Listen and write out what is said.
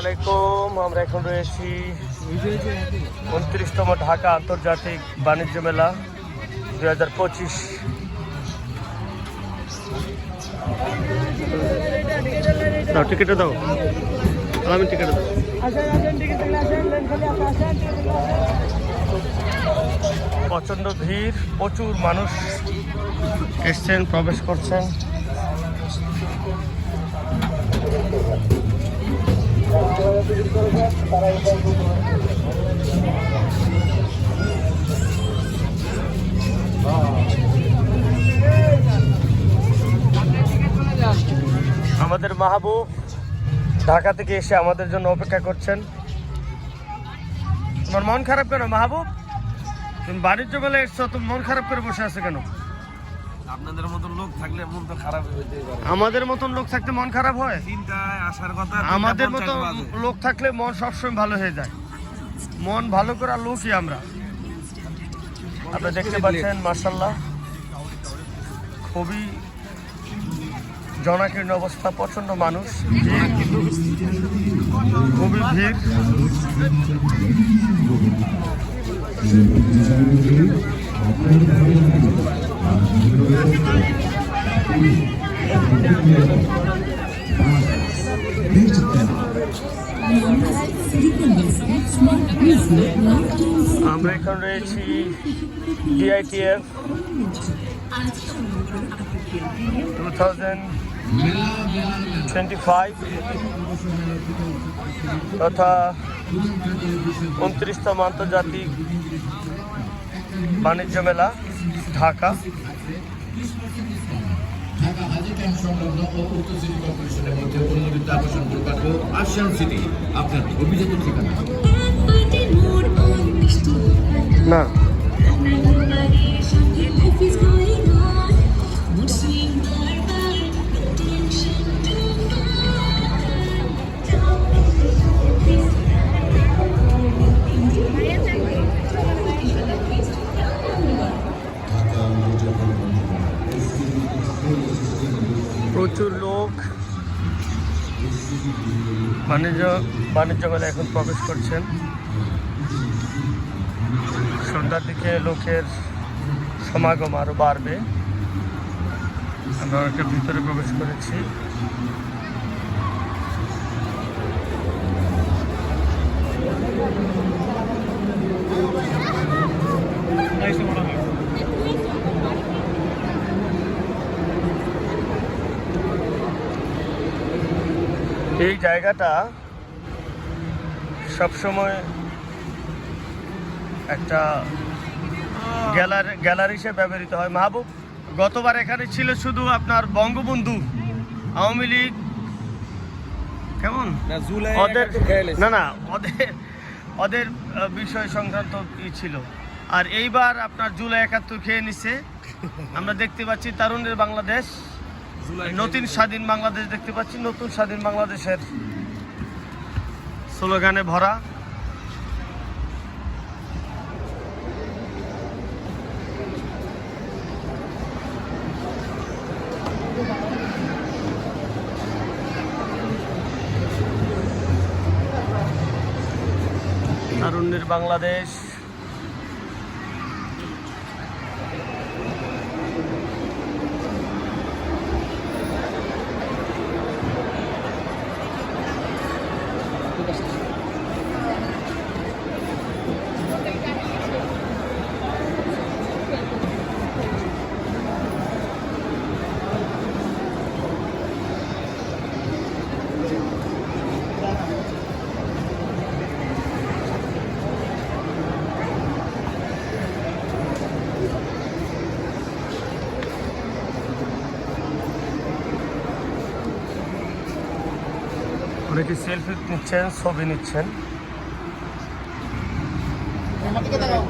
আলাইকুম। আমরা এখন রয়েছি 29তম ঢাকা আন্তর্জাতিক বাণিজ্য মেলা 2025। দাও টিকিটে দাও, আমি টিকিটে দাও। প্রচণ্ড ভিড়, প্রচুর মানুষ এসছেন, প্রবেশ করছেন। আমাদের মাহবুব ঢাকা থেকে এসে আমাদের জন্য অপেক্ষা করছেন। তোমার মন খারাপ কেন মাহবুব? তুমি বাণিজ্য মেলায় এসছো, তুমি মন খারাপ করে বসে আছো কেন? আপনাদের মতন লোক থাকলে মন তো খারাপ হইতেই পারে। আমাদের মতন লোক থাকতে মন খারাপ হয়? তিনটায় আসার কথা, আমাদের মতো লোক থাকলে মন সবসময় ভালো হয়ে যায়। মন ভালো করা লোকই আমরা। আপনারা দেখতে পাচ্ছেন মাশাআল্লাহ, খুবই জনাকীর্ণ অবস্থা, প্রচন্ড মানুষ, খুবই ভিড়। আমরা এখন রয়েছি DITF 2025 তথা 29তম আন্তর্জাতিক বাণিজ্য মেলা ঢাকা। ঢাকা হাজি ক্যাম্প সংলগ্ন ও উত্তর সিটি কর্পোরেশনের মধ্যে অনুমোদিত আকর্ষণ প্রকল্প আশিয়ান সিটি আপনার অভিজাত ঠিকানা। না প্রচুর লোক বাণিজ্য মেলায় এখন প্রবেশ করছেন। সন্ধ্যার দিকে লোকের সমাগম আরও বাড়বে। আমরা একটা ভিতরে প্রবেশ করেছি। এই জায়গাটা সবসময় একটা গ্যালারি হিসেবে ব্যবহৃত হয়। মাহবুব, গতবার এখানে ছিল শুধু আপনার বঙ্গবন্ধু, আওয়ামী লীগ, কেমন ওদের বিষয় সংক্রান্ত ছিল। আর এইবার আপনার জুলাই 71 খেয়ে নিচ্ছে। আমরা দেখতে পাচ্ছি তারুণের বাংলাদেশ, নতুন স্বাধীন বাংলাদেশ দেখতে পাচ্ছি। নতুন স্বাধীন বাংলাদেশের স্লোগানে ভরা। তারুণের বাংলাদেশ। অনেকে সেলফি নিচ্ছেন, ছবি নিচ্ছেন। আমার দিকে তাকাও।